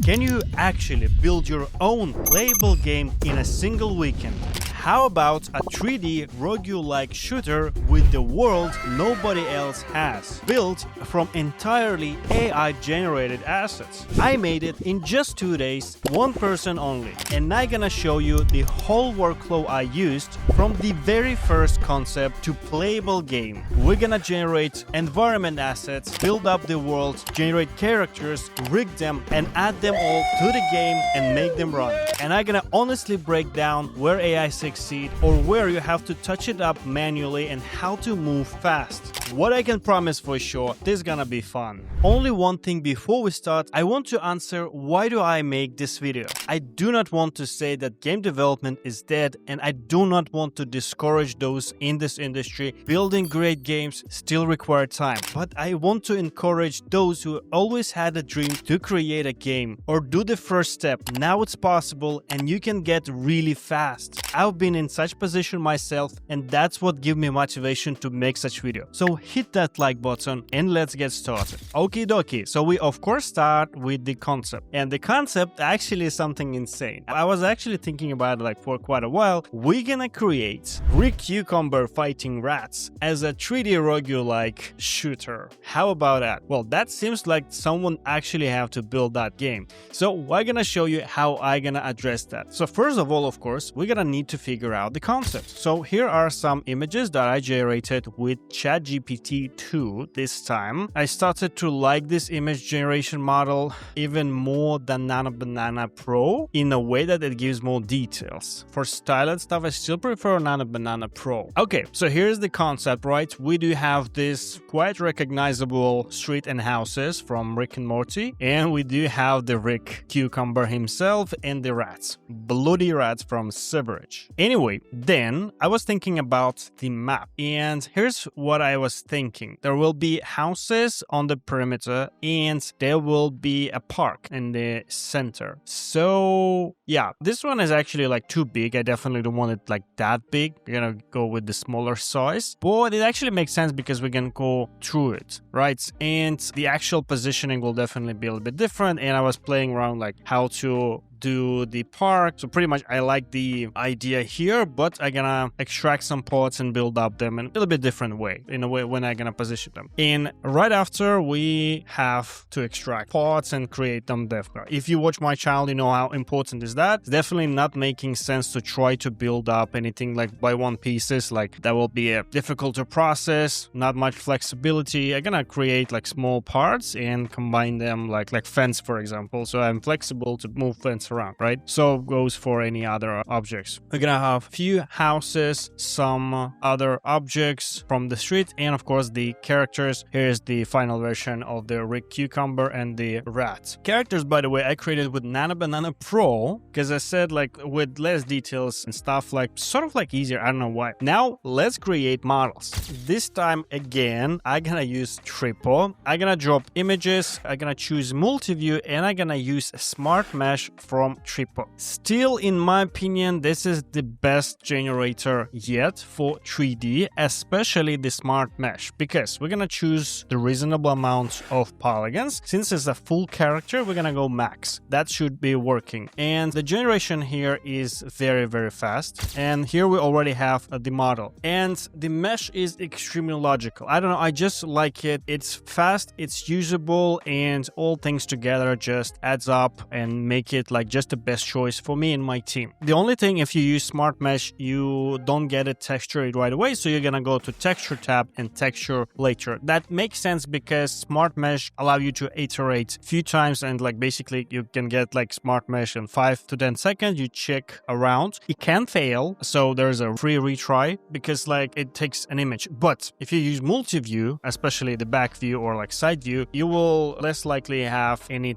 Can you actually build your own playable game in a single weekend? How about a 3D roguelike shooter with the world nobody else has, built from entirely AI-generated assets? I made it in just 2 days, one person only, and I'm gonna show you the whole workflow I used from the very first concept to playable game. We're gonna generate environment assets, build up the world, generate characters, rig them, and add them all to the game and make them run. And I'm gonna honestly break down where AI succeed or where you have to touch it up manually and how to move fast. What I can promise for sure, this is gonna be fun. Only one thing before we start, I want to answer why do I make this video. I do not want to say that game development is dead, and I do not want to discourage those in this industry. Building great games still require time, but I want to encourage those who always had a dream to create a game or do the first step. Now it's possible and you can get really fast. I've been in such position myself, and that's what gives me motivation to make such video. So hit that like button and let's get started. Okie dokie. So we of course start with the concept, and the concept actually is something insane. I was actually thinking about it like for quite a while. We're gonna create Rick Cucumber fighting rats as a 3D roguelike shooter. How about that? Well, that seems like someone actually have to build that game. So we're gonna show you how I'm gonna address that. So first of all, of course, we're gonna need to figure out the concept. So here are some images that I generated with ChatGPT-2 this time. I started to like this image generation model even more than Nano Banana Pro in a way that it gives more details. For style and stuff, I still prefer Nano Banana Pro. Okay, so here's the concept, right? We do have this quite recognizable street and houses from Rick and Morty, and we do have the Rick Cucumber himself and the rats, bloody rats from Severage. Anyway, then I was thinking about the map, and here's what I was thinking. There will be houses on the perimeter and there will be a park in the center. So yeah, this one is actually like too big. I definitely don't want it like that big. We're gonna go with the smaller size, but it actually makes sense because we can go through it, right? And the actual positioning will definitely be a little bit different, and I was playing around like how to do the park. So pretty much I like the idea here, but I'm gonna extract some parts and build up them in a little bit different way, in a way when I'm gonna position them. And right after, we have to extract parts and create them definitely. If you watch my channel, you know how important is that. It's definitely not making sense to try to build up anything like by one pieces. Like that will be difficult to process, not much flexibility. I'm gonna create like small parts and combine them like fence, for example. So I'm flexible to move fence around, right? So goes for any other objects. We're gonna have few houses, some other objects from the street, and of course the characters. Here's the final version of the Rick Cucumber and the rat. Characters, by the way, I created with Nano Banana Pro because I said like with less details and stuff, like sort of like easier. I don't know why. Now let's create models. This time again, I'm gonna use Tripo. I'm gonna drop images. I'm gonna choose multi-view, and I'm gonna use Smart Mesh from Tripo. Still, in my opinion, this is the best generator yet for 3D, especially the Smart Mesh, because we're gonna choose the reasonable amount of polygons. Since it's a full character, we're gonna go max. That should be working. And the generation here is very, very fast. And here we already have the model. And the mesh is extremely logical. I don't know, I just like it. It's fast, it's usable, and all things together just adds up and make it like just the best choice for me and my team. The only thing, if you use Smart Mesh, you don't get it textured right away, so you're gonna go to Texture tab and texture later. That makes sense because Smart Mesh allow you to iterate a few times, and like basically you can get like Smart Mesh in 5 to 10 seconds. You check around. It can fail, so there's a free retry because like it takes an image. But if you use multi-view, especially the back view or like side view, you will less likely have any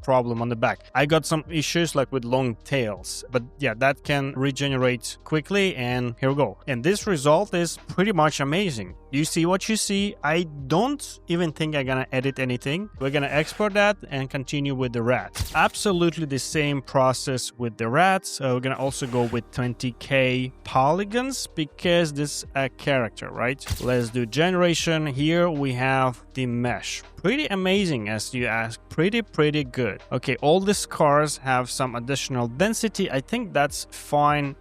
problem on the back. I got some issues like with long tails, but yeah, that can regenerate quickly, and here we go. And this result is pretty much amazing. You see what you see. I don't even think I'm gonna edit anything. We're gonna export that and continue with the rat. Absolutely the same process with the rat. So we're gonna also go with 20k polygons because this is a character, right? Let's do generation. Here we have the mesh. Pretty amazing, as you ask. Pretty good. Okay, all these cars have some additional density. I think that's fine.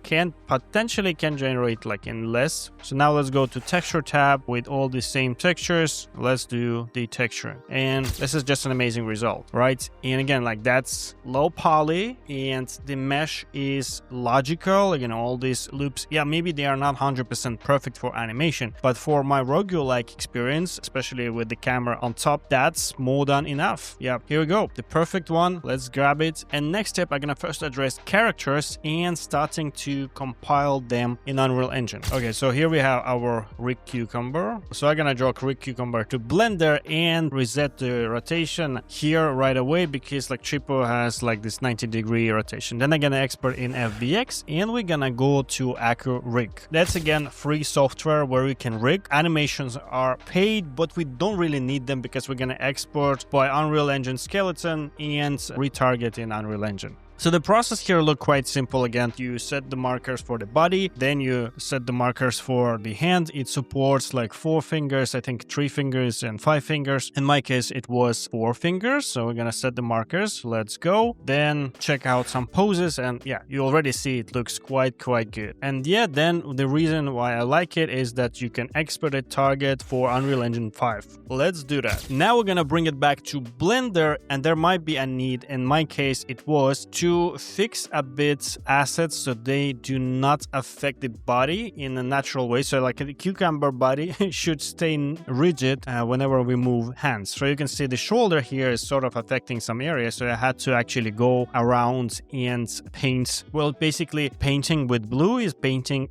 Potentially can generate like in less. So now let's go to texture tab with all the same textures. Let's do the texture. And this is just an amazing result, right? And again, like that's low poly and the mesh is logical. Again, all these loops, yeah, maybe they are not 100% perfect for animation, but for my roguelike experience, especially with the camera on top, that's more than enough. Yeah, here we go. The perfect one. Let's grab it. And next step, I'm gonna first address characters and starting to compile them in Unreal Engine. Okay, so here we have our rig cucumber. So I'm gonna draw rig cucumber to Blender and reset the rotation here right away because like Tripo has like this 90-degree rotation. Then I'm gonna export in FBX and we're gonna go to Accu Rig. That's again free software where we can rig. Animations are paid, but we don't really need them because we're gonna export by Unreal Engine skeleton and retarget in Unreal Engine. So the process here look quite simple. Again, you set the markers for the body, then you set the markers for the hand. It supports like 4 fingers, I think 3 fingers and 5 fingers. In my case, it was 4 fingers. So we're gonna set the markers. Let's go. Then check out some poses and yeah, you already see it looks quite good. And yeah, then the reason why I like it is that you can export a target for Unreal Engine 5. Let's do that. Now we're gonna bring it back to Blender and there might be a need. In my case, it was to fix a bit assets so they do not affect the body in a natural way. So like the cucumber body should stay rigid whenever we move hands. So you can see the shoulder here is sort of affecting some areas. So I had to actually go around and paint. Well, basically painting with blue is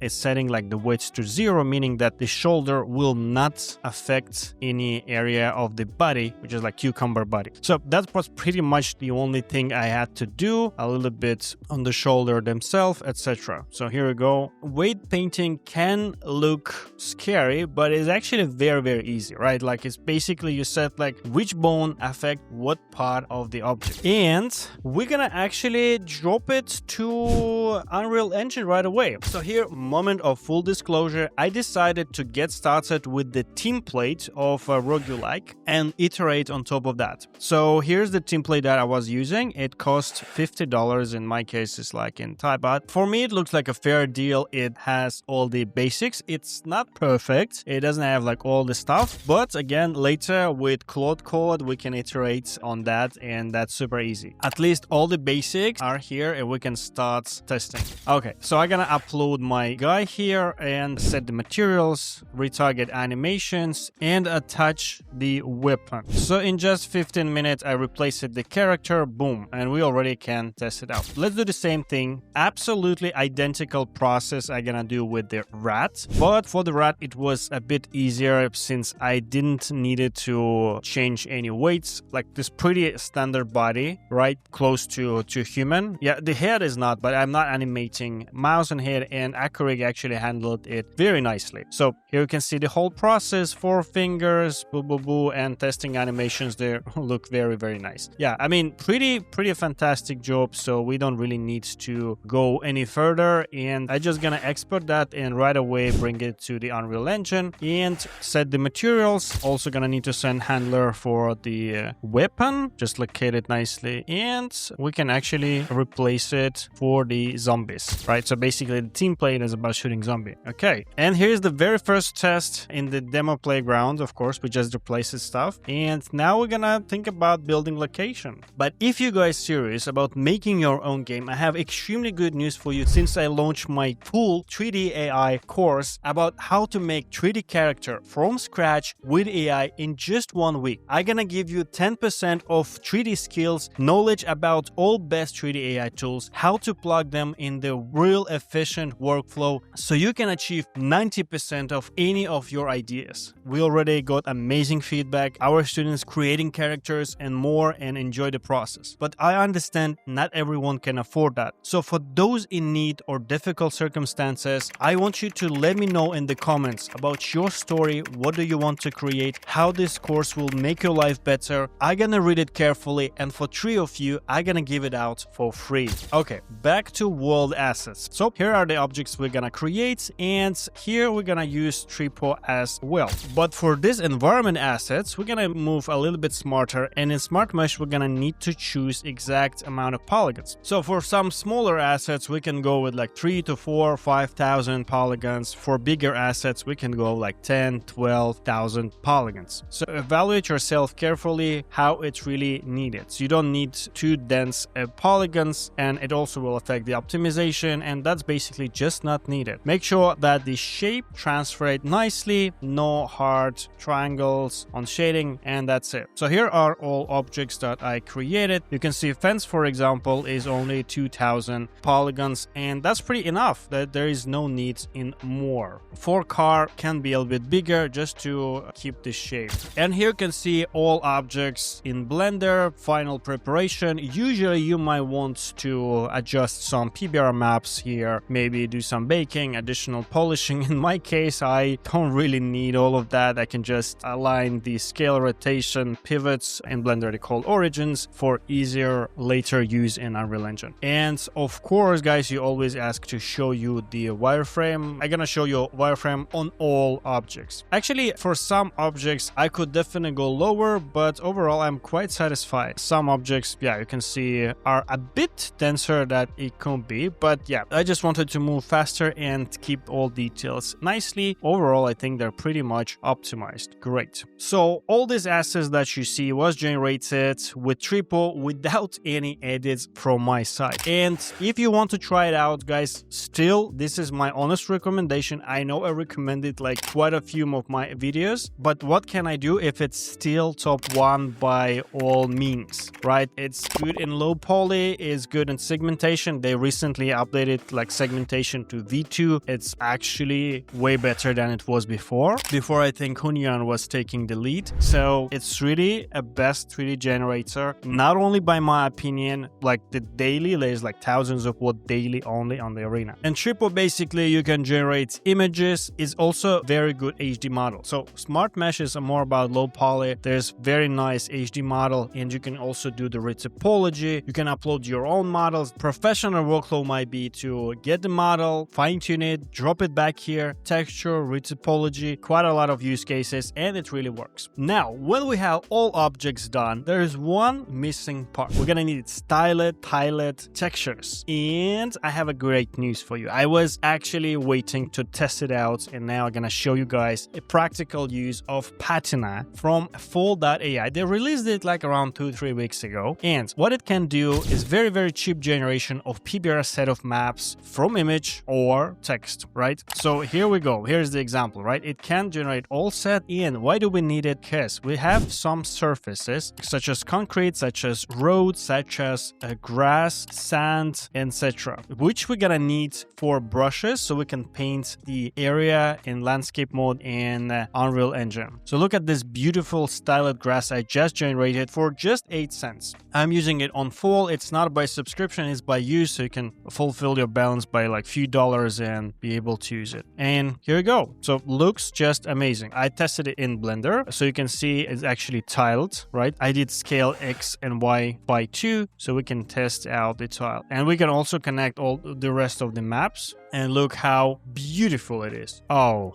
setting like the weights to 0, meaning that the shoulder will not affect any area of the body, which is like cucumber body. So that was pretty much the only thing I had to do. A little bit on the shoulder themselves, etc. So here we go. Weight painting can look scary, but it's actually very easy, right? Like it's basically you set like which bone affect what part of the object. And we're gonna actually drop it to Unreal Engine right away. So here, moment of full disclosure, I decided to get started with the template of roguelike and iterate on top of that. So here's the template that I was using. It cost $50. In my case, it's like in Thai baht. For me, it looks like a fair deal. It has all the basics. It's not perfect. It doesn't have like all the stuff. But again, later with Claude code, we can iterate on that and that's super easy. At least all the basics are here and we can start testing. Okay, so I'm gonna upload my guy here and set the materials, retarget animations and attach the weapon. So in just 15 minutes, I replaced the character, boom, and we already can test it out. Let's do the same thing. Absolutely identical process I'm gonna do with the rat, but for the rat it was a bit easier since I didn't need to change any weights. Like this pretty standard body, right, close to human. Yeah, the head is not, but I'm not animating mouse and head, and Accu Rig actually handled it very nicely. So here you can see the whole process, 4 fingers, boo, and testing animations there look very nice. Yeah, I mean pretty fantastic job. So we don't really need to go any further, and I'm just gonna export that and right away bring it to the Unreal Engine and set the materials. Also gonna need to send handler for the weapon, just locate it nicely, and we can actually replace it for the zombies, right? So basically the template is about shooting zombie. Okay, and here's the very first test in the demo playground. Of course, we just replaced stuff, and now we're gonna think about building location. But if you guys serious about making your own game, I have extremely good news for you since I launched my full 3D AI course about how to make 3D character from scratch with AI in just 1 week. I'm gonna give you 10% of 3D skills, knowledge about all best 3D AI tools, how to plug them in the real efficient workflow so you can achieve 90% of any of your ideas. We already got amazing feedback, our students creating characters and more, and enjoy the process. But I understand not everyone can afford that. So for those in need or difficult circumstances, I want you to let me know in the comments about your story. What do you want to create? How this course will make your life better? I'm gonna read it carefully, and for 3 of you, I'm gonna give it out for free. Okay, back to world assets. So here are the objects we're gonna create, and here we're gonna use Tripo as well. But for this environment assets, we're gonna move a little bit smarter, and in Smart Mesh, we're gonna need to choose exact amount of polygons. So for some smaller assets, we can go with like 3 to 4, 5,000 polygons. For bigger assets, we can go like 10, 12,000 polygons. So evaluate yourself carefully how it's really needed. So you don't need too dense polygons, and it also will affect the optimization, and that's basically just not needed. Make sure that the shape transfers nicely, no hard triangles on shading, and that's it. So here are all objects that I created. You can see fence, for example, is only 2,000 polygons, and that's pretty enough. That there is no need in more. For car can be a little bit bigger just to keep the shape. And here you can see all objects in Blender, final preparation. Usually you might want to adjust some PBR maps here, maybe do some baking, additional polishing. In my case, I don't really need all of that. I can just align the scale, rotation, pivots in Blender they call origins for easier later use in Unreal Engine. And of course, guys, you always ask to show you the wireframe. I'm gonna show you wireframe on all objects. Actually, for some objects, I could definitely go lower, but overall, I'm quite satisfied. Some objects, yeah, you can see are a bit denser than it could be, but yeah, I just wanted to move faster and keep all details nicely. Overall, I think they're pretty much optimized. Great. So all these assets that you see was generated with Tripo without any edits from my side. And if you want to try it out, guys, still, this is my honest recommendation. I know I recommended like quite a few of my videos, but what can I do if it's still top 1 by all means, right? It's good in low poly, is good in segmentation. They recently updated like segmentation to V2. It's actually way better than it was before. I think Hunyan was taking the lead. So it's really a best 3D generator, not only by my opinion, like the daily, there's like thousands of what daily only on the arena. And Tripo, basically you can generate images, is also very good HD model. So Smart Mesh is more about low poly. There's very nice HD model, and you can also do the retopology. You can upload your own models. Professional workflow might be to get the model, fine tune it, drop it back here, texture, retopology, quite a lot of use cases, and it really works. Now, when we have all objects done, there is one missing part. We're gonna need styled, tiled textures. And I have a great news for you. I was actually waiting to test it out, and now I'm gonna show you guys a practical use of Patina from Fall.ai. They released it like around 2-3 weeks ago, and what it can do is very cheap generation of PBR set of maps from image or text, right? So here we go. Here's the example, right? It can generate all set in. Why do we need it? Because we have some surfaces such as concrete, such as roads, such as grass, sand, etc., which we're gonna need for brushes so we can paint the area in landscape mode in Unreal Engine. So look at this beautiful styled grass I just generated for just 8 cents. I'm using it on Fall. It's not by subscription, it's by use, so you can fulfill your balance by like few dollars and be able to use it. And here we go. So looks just amazing. I tested it in Blender, so you can see it's actually tiled, right? I did scale X and Y by 2, so we can test out the tile. And we can also connect all the rest of the maps. And look how beautiful it is. Oh,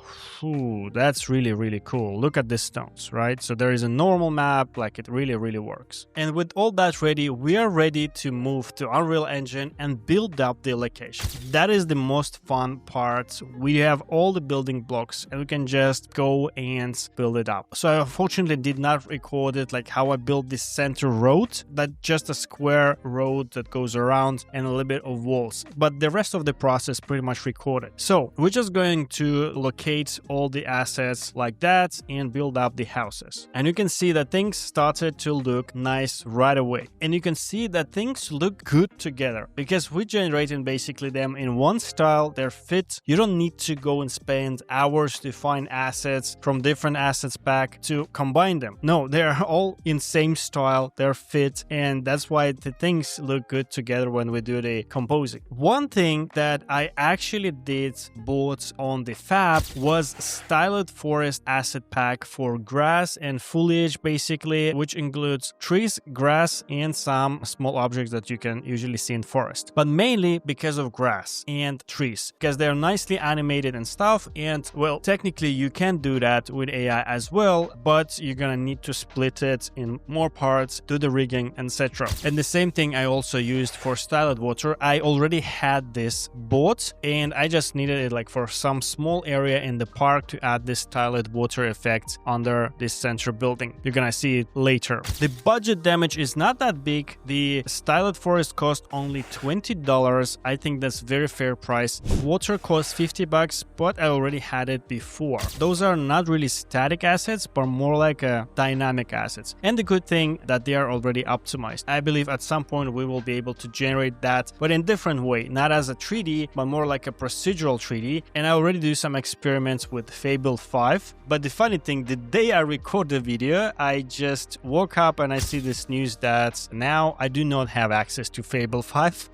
that's really cool. Look at the stones, right? So there is a normal map, like it really works. And with all that ready, we are ready to move to Unreal Engine and build up the location. That is the most fun part. We have all the building blocks and we can just go and build it up. So I unfortunately did not record it, like how I built this center road, that just a square road that goes around and a little bit of walls. But the rest of the process pretty much recorded. So we're just going to locate all the assets like that and build up the houses. And you can see that things started to look nice right away. And you can see that things look good together because we generated basically them in one style. They're fit. You don't need to go and spend hours to find assets from different assets pack to combine them. No, they're all in same style. They're fit. And that's why the things things look good together when we do the composing. One thing that I actually bought on the Fab was Styled Forest asset pack for grass and foliage basically, which includes trees, grass, and some small objects that you can usually see in forest. But mainly because of grass and trees, because they're nicely animated and stuff. And well, technically you can do that with AI as well, but you're gonna need to split it in more parts, do the rigging, etc. And the same thing I also used for Styled Water. I already had this bought and I just needed it like for some small area in the park to add this Styled Water effect under this center building. You're gonna see it later. The budget damage is not that big. The Styled Forest cost only $20. I think that's very fair price. Water costs $50, but I already had it before. Those are not really static assets, but more like dynamic assets. And the good thing that they are already optimized. I believe at some point we will be able to generate that, but in different way, not as a 3D, but more like a procedural 3D. And I already do some experiments with Fable 5. But the funny thing, the day I record the video, I just woke up and I see this news that now I do not have access to Fable 5.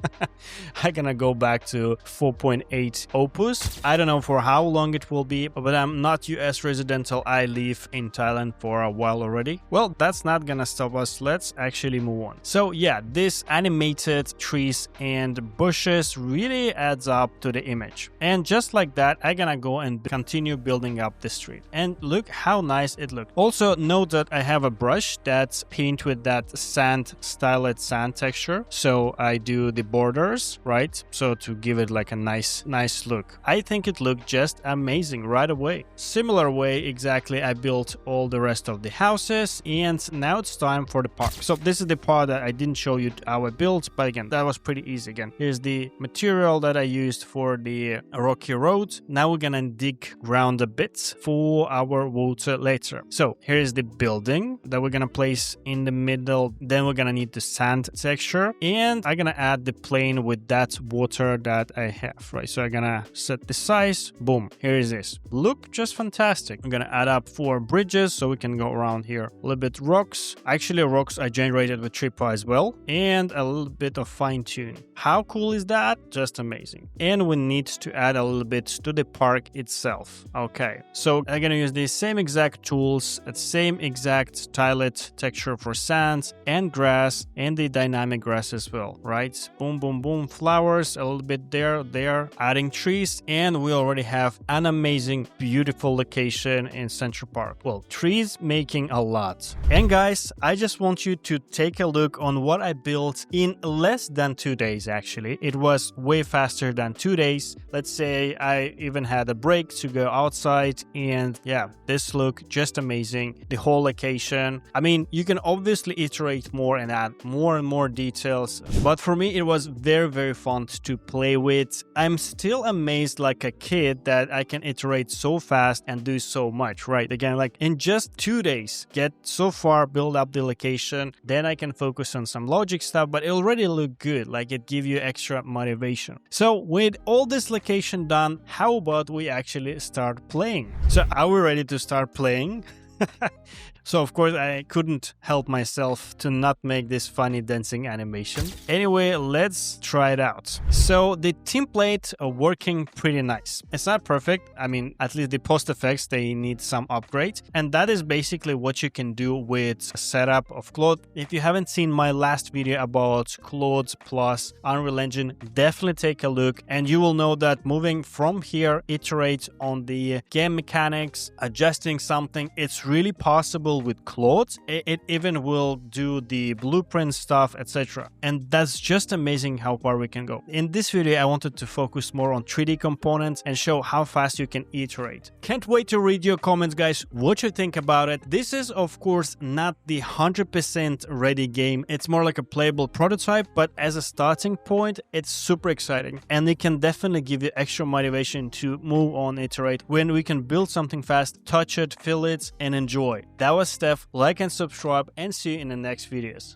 I'm gonna go back to 4.8 Opus. I don't know for how long it will be, but I'm not US residential. I live in Thailand for a while already. Well, that's not gonna stop us. Let's actually move on. So yeah, this animated trees and bushes really adds up to the image. And just like that, I'm gonna go and continue building up the street. And look how nice it looks. Also note that I have a brush that's painted with that styled sand texture. So I do the borders, right? So to give it like a nice look. I think it looked just amazing right away. Similar way exactly I built all the rest of the houses, and now it's time for the park. So this is the part that I didn't show you how I built, but again, that was pretty easy. Again, here's the material that I used for the rocky road. Now we're gonna dig ground a bit for our water later. So here's the building that we're gonna place in the middle. Then we're gonna need the sand texture, and I'm gonna add the plane with that water that I have, right? So I'm gonna set the size. Boom, here is this. Look just fantastic. I'm gonna add up 4 bridges so we can go around here. A little bit rocks. Actually, rocks I generated with Tripo as well, and a little bit of fine tune. How cool is that? Just amazing. And we need to add a little bit to the park itself. Okay, so I'm gonna use the same exact tools, same exact tiled texture for sands and grass, and the dynamic grass as well, right? Boom, boom, boom, flowers, a little bit there, adding trees, and we already have an amazing, beautiful location in Central Park. Well, trees making a lot. And guys, I just want you to take a look on what I built in less than 2 days, actually. It was way faster than 2 days. Let's say I even had a break to go outside, and yeah, this looked just amazing. The whole location. I mean, you can obviously iterate more and add more and more details, but for me, it was very, very fun to play with. I'm still amazed like a kid that I can iterate so fast and do so much, right? Again, like in just 2 days, get so far, build up the location, then I can focus on some logic stuff, but it already looked good. Like it gives you extra motivation. So with all this location done, how about we actually start playing? So are we ready to start playing? So of course I couldn't help myself to not make this funny dancing animation. Anyway, let's try it out. So the template are working pretty nice. It's not perfect. I mean, at least the post effects, they need some upgrades. And that is basically what you can do with setup of Claude. If you haven't seen my last video about Claude plus Unreal Engine, definitely take a look and you will know that moving from here, iterate on the game mechanics, adjusting something, it's really possible with Claude. It even will do the blueprint stuff, etc. And that's just amazing how far we can go. In this video, I wanted to focus more on 3D components and show how fast you can iterate. Can't wait to read your comments, guys, what you think about it. This is, of course, not the 100% ready game. It's more like a playable prototype, but as a starting point, it's super exciting. And it can definitely give you extra motivation to move on, iterate, when we can build something fast, touch it, feel it, and enjoy. That was Steph. Like and subscribe, and see you in the next videos.